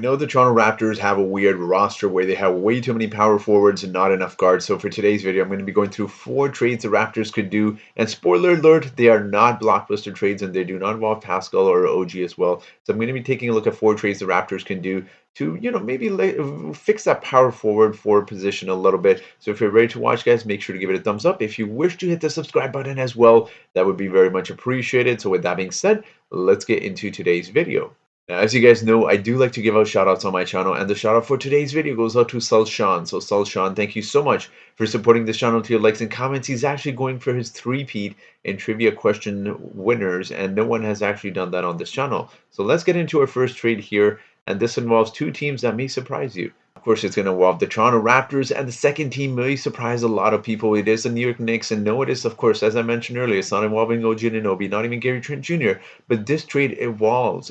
know the Toronto Raptors have a weird roster where they have way too many power forwards and not enough guards. So for today's video, I'm going to be going through 4 trades the Raptors could do. And spoiler alert, they are not blockbuster trades and they do not involve Pascal or OG as well. So I'm going to be taking a look at 4 trades the Raptors can do to, maybe fix that power forward position a little bit. So if you're ready to watch, guys, make sure to give it a thumbs up. If you wish to hit the subscribe button as well, that would be very much appreciated. So with that being said, let's get into today's video. Now, as you guys know, I do like to give out shoutouts on my channel, and the shoutout for today's video goes out to Sean. So Sean, thank you so much for supporting this channel to your likes and comments. He's actually going for his three-peat in trivia question winners, and no one has actually done that on this channel. So let's get into our first trade here, and this involves 2 teams that may surprise you. Of course, it's going to involve the Toronto Raptors, and the second team may surprise a lot of people. It is the New York Knicks, and no, it is, of course, as I mentioned earlier, it's not involving Og Anunoby, not even Gary Trent Jr., but this trade involves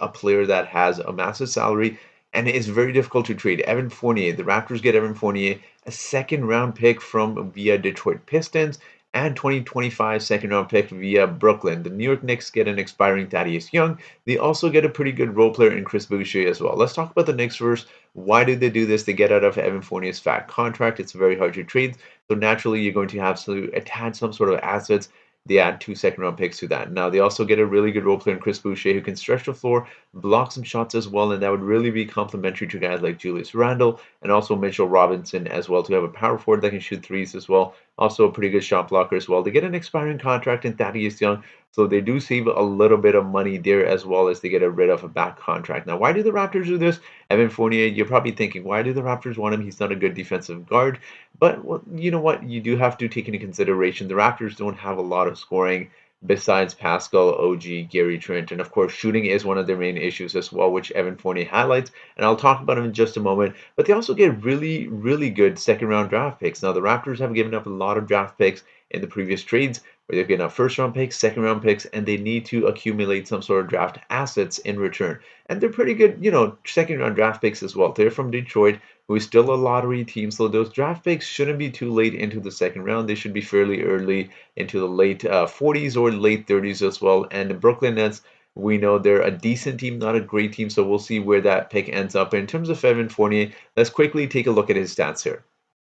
a player that has a massive salary, and it is very difficult to trade. Evan Fournier, the Raptors get Evan Fournier, a second-round pick from via Detroit Pistons, and 2025 second-round pick via Brooklyn. The New York Knicks get an expiring Thaddeus Young. They also get a pretty good role player in Chris Boucher as well. Let's talk about the Knicks first. Why did they do this? They get out of Evan Fournier's fat contract. It's very hard to trade. So naturally, you're going to have to attach some sort of assets. They add 2 second-round picks to that. Now, they also get a really good role player in Chris Boucher who can stretch the floor, block some shots as well, and that would really be complementary to guys like Julius Randle and also Mitchell Robinson as well, to have a power forward that can shoot threes as well. Also a pretty good shot blocker as well. They get an expiring contract in Thaddeus Young, so they do save a little bit of money there as well as they get rid of a back contract. Now, why do the Raptors do this? Evan Fournier, you're probably thinking, why do the Raptors want him? He's not a good defensive guard. But well, you know what? You do have to take into consideration the Raptors don't have a lot of scoring besides Pascal, OG, Gary Trent, and of course shooting is one of their main issues as well, which Evan Fournier highlights, and I'll talk about him in just a moment. But they also get really, really good second-round draft picks. Now the Raptors have given up a lot of draft picks in the previous trades, where they've given up first-round picks, second-round picks, and they need to accumulate some sort of draft assets in return. And they're pretty good, second-round draft picks as well. They're from Detroit, who is still a lottery team, so those draft picks shouldn't be too late into the second round. They should be fairly early into the late 40s or late 30s as well. And the Brooklyn Nets, we know they're a decent team, not a great team, so we'll see where that pick ends up. In terms of Evan Fournier, let's quickly take a look at his stats here.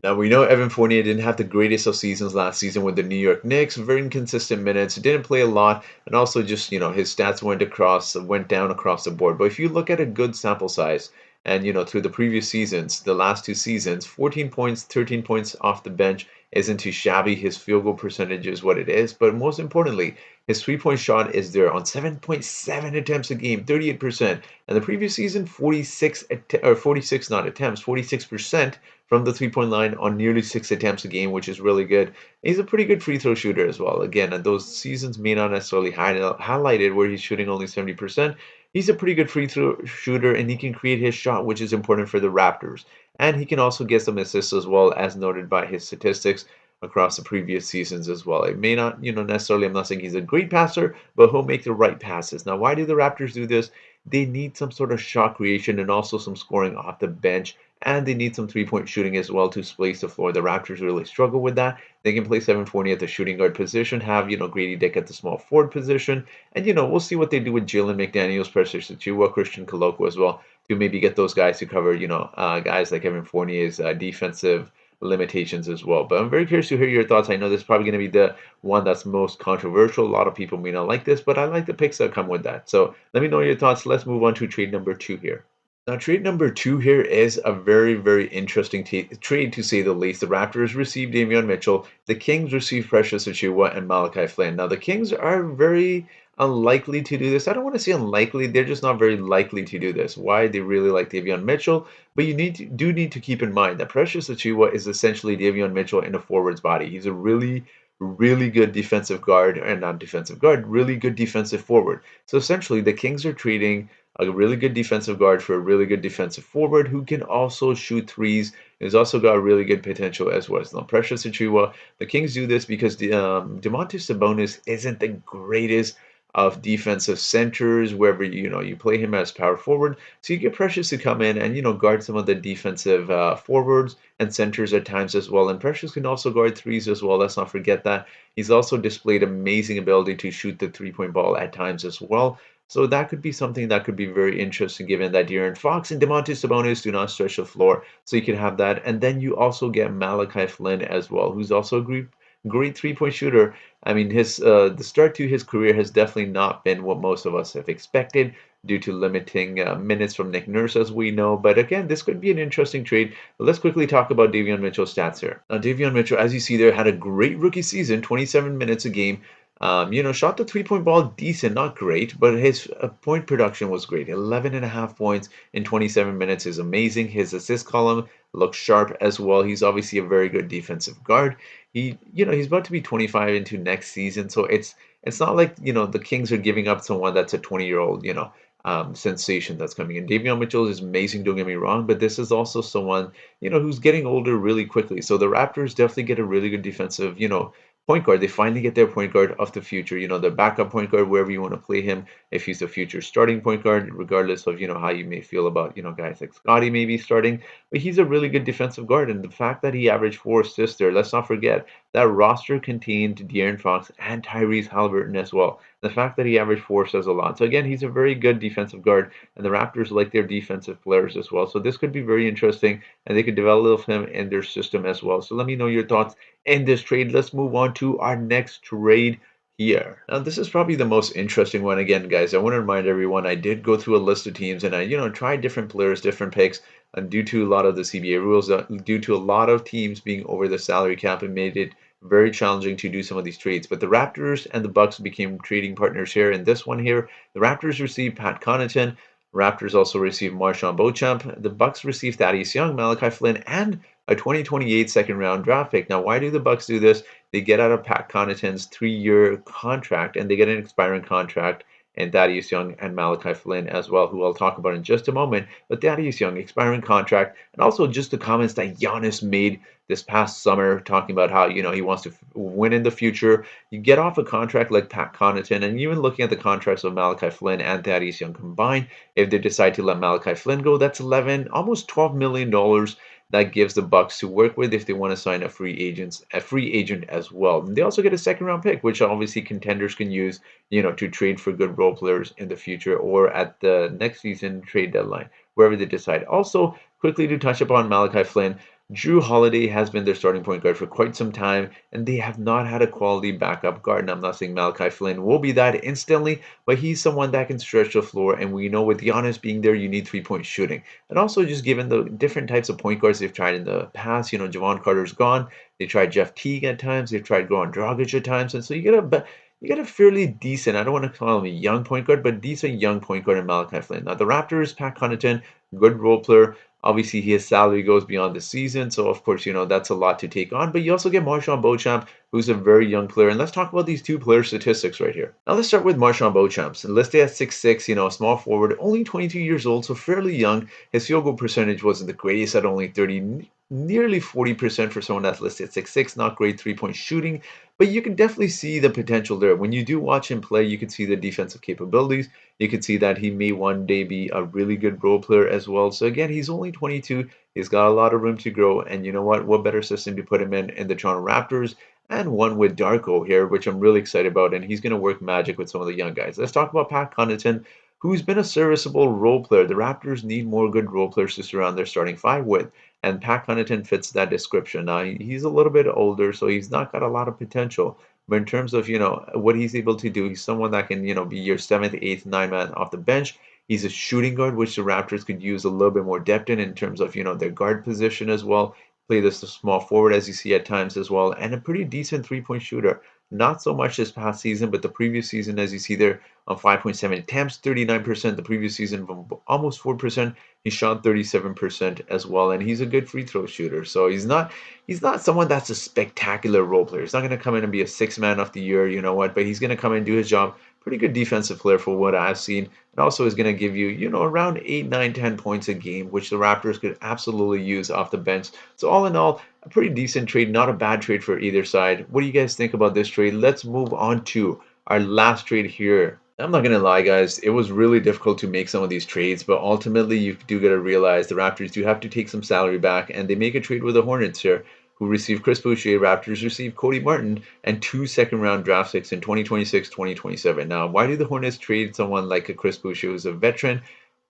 Now, we know Evan Fournier didn't have the greatest of seasons last season with the New York Knicks. Very inconsistent minutes, didn't play a lot, and also just, his stats went down across the board. But if you look at a good sample size, and through the previous seasons, the last 2 seasons, 14 points, 13 points off the bench isn't too shabby. His field goal percentage is what it is, but most importantly, his 3-point shot is there on 7.7 attempts a game, 38%. And the previous season, 46 not attempts, 46% from the 3-point line on nearly 6 attempts a game, which is really good. He's a pretty good free throw shooter as well. Again, and those seasons may not necessarily highlighted where he's shooting only 70%. He's a pretty good free throw shooter, and he can create his shot, which is important for the Raptors. And he can also get some assists as well, as noted by his statistics across the previous seasons as well. It may not, necessarily, I'm not saying he's a great passer, but he'll make the right passes. Now, why do the Raptors do this? They need some sort of shot creation and also some scoring off the bench, and they need some 3-point shooting as well to space the floor. The Raptors really struggle with that. They can play 7-40 at the shooting guard position, have, Grady Dick at the small forward position, and, we'll see what they do with Jalen McDaniels, Precious Achiuwa, Christian Koloko as well, to maybe get those guys to cover, guys like Evan Fournier's defensive limitations as well. But I'm very curious to hear your thoughts. I know this is probably going to be the one that's most controversial. A lot of people may not like this, but I like the picks that come with that. So let me know your thoughts. Let's move on to trade number 2 here. Now, trade number 2 here is a very, very interesting trade, to say the least. The Raptors received Davion Mitchell. The Kings received Precious Achiuwa and Malachi Flynn. Now, the Kings are very unlikely to do this. I don't want to say unlikely. They're just not very likely to do this. Why? They really like Davion Mitchell. But you do need to keep in mind that Precious Achiuwa is essentially Davion Mitchell in a forward's body. He's a really, really good defensive guard, and not defensive guard, really good defensive forward. So essentially, the Kings are trading a really good defensive guard for a really good defensive forward who can also shoot threes. He's also got really good potential as well. Now, Precious Achiuwa, the Kings do this because Domantas Sabonis isn't the greatest of defensive centers, wherever you play him as power forward. So you get Precious to come in and guard some of the defensive forwards and centers at times as well. And Precious can also guard threes as well. Let's not forget that. He's also displayed amazing ability to shoot the 3-point ball at times as well. So that could be something that could be very interesting given that De'Aaron Fox and Domantas Sabonis do not stretch the floor. So you can have that. And then you also get Malachi Flynn as well, who's also a great three-point shooter. I mean, his the start to his career has definitely not been what most of us have expected due to limiting minutes from Nick Nurse, as we know. But again, this could be an interesting trade. But let's quickly talk about Davion Mitchell's stats here. Now, Davion Mitchell, as you see there, had a great rookie season, 27 minutes a game. Shot the three-point ball decent, not great, but his point production was great. 11 and a half points in 27 minutes is amazing. His assist column looks sharp as well. He's obviously a very good defensive guard. He's about to be 25 into next season, so it's not like, the Kings are giving up someone that's a 20-year-old, sensation that's coming in. Davion Mitchell is amazing, don't get me wrong, but this is also someone, who's getting older really quickly. So the Raptors definitely get a really good defensive, point guard. They finally get their point guard of the future, the backup point guard, wherever you want to play him, if he's the future starting point guard, regardless of, how you may feel about, guys like Scotty maybe starting. But he's a really good defensive guard. And the fact that he averaged 4 assists there, let's not forget, that roster contained De'Aaron Fox and Tyrese Halliburton as well. The fact that he averaged 4 says a lot. So again, he's a very good defensive guard, and the Raptors like their defensive players as well. So this could be very interesting, and they could develop him in their system as well. So let me know your thoughts in this trade. Let's move on to our next trade here. Now, this is probably the most interesting one. Again, guys, I want to remind everyone I did go through a list of teams and I, tried different players, different picks. And due to a lot of the CBA rules, due to a lot of teams being over the salary cap, it made it very challenging to do some of these trades. But the Raptors and the Bucks became trading partners here. In this one here, the Raptors received Pat Connaughton. Raptors also received Marshawn Beauchamp. The Bucks received Thaddeus Young, Malachi Flynn, and a 2028 second round draft pick. Now, why do the Bucks do this? They get out of Pat Connaughton's 3-year contract and they get an expiring contract and Thaddeus Young and Malachi Flynn as well, who I'll talk about in just a moment. But Thaddeus Young, expiring contract, and also just the comments that Giannis made this past summer, talking about how, he wants to win in the future. You get off a contract like Pat Connaughton, and even looking at the contracts of Malachi Flynn and Thaddeus Young combined, if they decide to let Malachi Flynn go, that's 11, almost $12 million that gives the Bucks to work with if they want to sign a free agent as well. And they also get a second round pick, which obviously contenders can use, to trade for good role players in the future or at the next season trade deadline, wherever they decide. Also, quickly to touch upon Malachi Flynn, Drew Holiday has been their starting point guard for quite some time, and they have not had a quality backup guard. And I'm not saying Malachi Flynn will be that instantly, but he's someone that can stretch the floor. And we know with Giannis being there, you need three-point shooting. And also, just given the different types of point guards they've tried in the past, Javon Carter's gone. They tried Jeff Teague at times. They've tried Goran Dragic at times. And so you got a fairly decent, I don't want to call him a young point guard, but decent young point guard in Malachi Flynn. Now, the Raptors, Pat Connaughton, good role player. Obviously, his salary goes beyond the season, so of course, that's a lot to take on. But you also get Marshawn Beauchamp, who's a very young player. And let's talk about these two player statistics right here. Now, let's start with Marshawn Beauchamp. So listed at 6'6", a small forward, only 22 years old, so fairly young. His field goal percentage wasn't the greatest at only 30, nearly 40% for someone that's listed at 6'6". Not great three-point shooting, but you can definitely see the potential there. When you do watch him play, you can see the defensive capabilities. You can see that he may one day be a really good role player as well. So again, he's only 22. He's got a lot of room to grow. And you know what? What better system to put him in the Toronto Raptors and one with Darko here, which I'm really excited about. And he's going to work magic with some of the young guys. Let's talk about Pat Connaughton, who's been a serviceable role player. The Raptors need more good role players to surround their starting five with. And Pat Connaughton fits that description. Now, he's a little bit older, so he's not got a lot of potential. But in terms of, what he's able to do, he's someone that can, be your seventh, eighth, ninth man off the bench. He's a shooting guard, which the Raptors could use a little bit more depth in terms of, their guard position as well. Play this small forward, as you see at times as well, and a pretty decent three-point shooter. Not so much this past season, but the previous season, as you see there, on 5.7 attempts, 39%. The previous season, from almost 4%, he shot 37% as well, and he's a good free throw shooter. So he's not someone that's a spectacular role player. He's not going to come in and be a six-man of the year, you know what? But he's going to come in and do his job. Pretty good defensive player for what I've seen. And also is going to give you, around 8, 9, 10 points a game, which the Raptors could absolutely use off the bench. So all in all, a pretty decent trade, not a bad trade for either side. What do you guys think about this trade? Let's move on to our last trade here. I'm not gonna lie, guys. It was really difficult to make some of these trades, but ultimately you do gotta realize the Raptors do have to take some salary back, and they make a trade with the Hornets here. who received Chris Boucher. Raptors received Cody Martin and 2 second-round draft picks in 2026, 2027. Now, why do the Hornets trade someone like a Chris Boucher who's a veteran?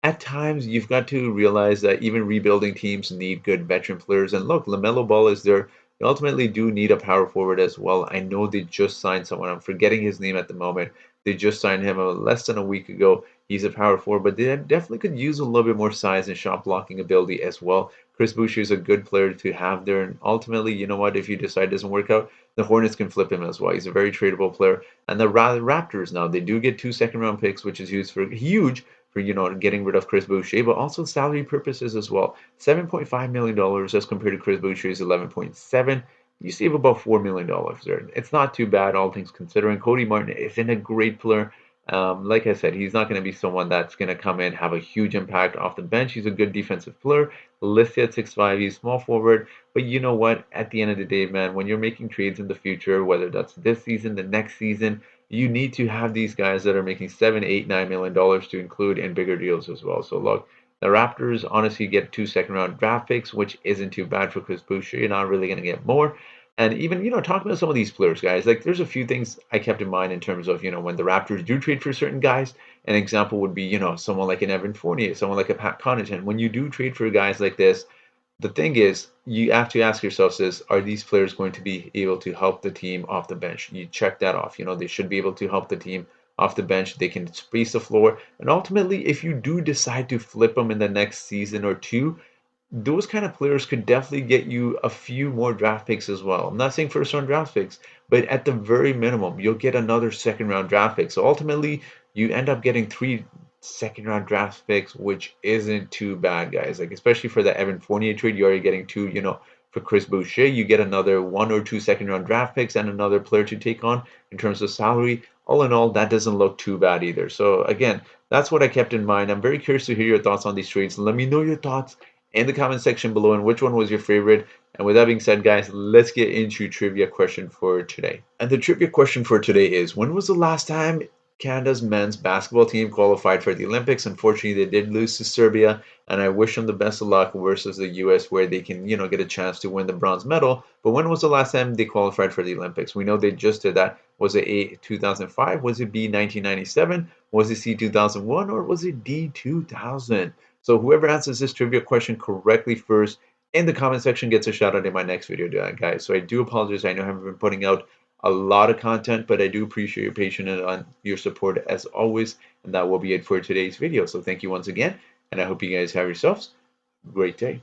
At times, you've got to realize that even rebuilding teams need good veteran players. And look, LaMelo Ball is there. You ultimately do need a power forward as well. I know they just signed someone. I'm forgetting his name at the moment. They just signed him less than a week ago. He's a power forward, but they definitely could use a little bit more size and shot blocking ability as well. Chris Boucher is a good player to have there. And ultimately, you know what? If you decide it doesn't work out, the Hornets can flip him as well. He's a very tradable player. And the Raptors now, they do get 2 second-round picks, which is huge for getting rid of Chris Boucher, but also salary purposes as well. $7.5 million as compared to Chris Boucher's 11.7. You save about $4 million there. It's not too bad, all things considering. Cody Martin isn't a great player. Like I said, he's not going to be someone that's going to come in, have a huge impact off the bench. He's a good defensive player, listed at 6'5". He's small forward. But you know what? At the end of the day, man, when you're making trades in the future, whether that's this season, the next season, you need to have these guys that are making 7, 8, $9 million to include in bigger deals as well. So look, the Raptors honestly get 2 second-round draft picks, which isn't too bad for Chris Boucher. You're not really going to get more. And even, talking about some of these players, guys, like there's a few things I kept in mind in terms of, when the Raptors do trade for certain guys. An example would be, someone like an Evan Fournier, someone like a Pat Connaughton. When you do trade for guys like this, the thing is, you have to ask yourselves is, are these players going to be able to help the team off the bench? You check that off. They should be able to help the team off the bench. They can space the floor. And ultimately, if you do decide to flip them in the next season or two, those kind of players could definitely get you a few more draft picks as well. I'm not saying first round draft picks, but at the very minimum, you'll get another second round draft pick. So ultimately, you end up getting 3 second round draft picks, which isn't too bad, guys. Like, especially for the Evan Fournier trade, you're already getting two, for Chris Boucher, you get another 1 or 2 second round draft picks and another player to take on in terms of salary. All in all, that doesn't look too bad either. So again, that's what I kept in mind. I'm very curious to hear your thoughts on these trades. Let me know your thoughts in the comment section below and which one was your favorite. And with that being said, guys, let's get into trivia question for today. And the trivia question for today is, when was the last time Canada's men's basketball team qualified for the Olympics? Unfortunately, they did lose to Serbia, and I wish them the best of luck versus the US, where they can, get a chance to win the bronze medal. But when was the last time they qualified for the Olympics? We know they just did that. Was it A, 2005? Was it B, 1997? Was it C, 2001? Or was it D, 2000? So whoever answers this trivia question correctly first in the comment section gets a shout out in my next video, guys. So I do apologize. I know I haven't been putting out a lot of content, but I do appreciate your patience and your support as always. And that will be it for today's video. So thank you once again, and I hope you guys have yourselves a great day.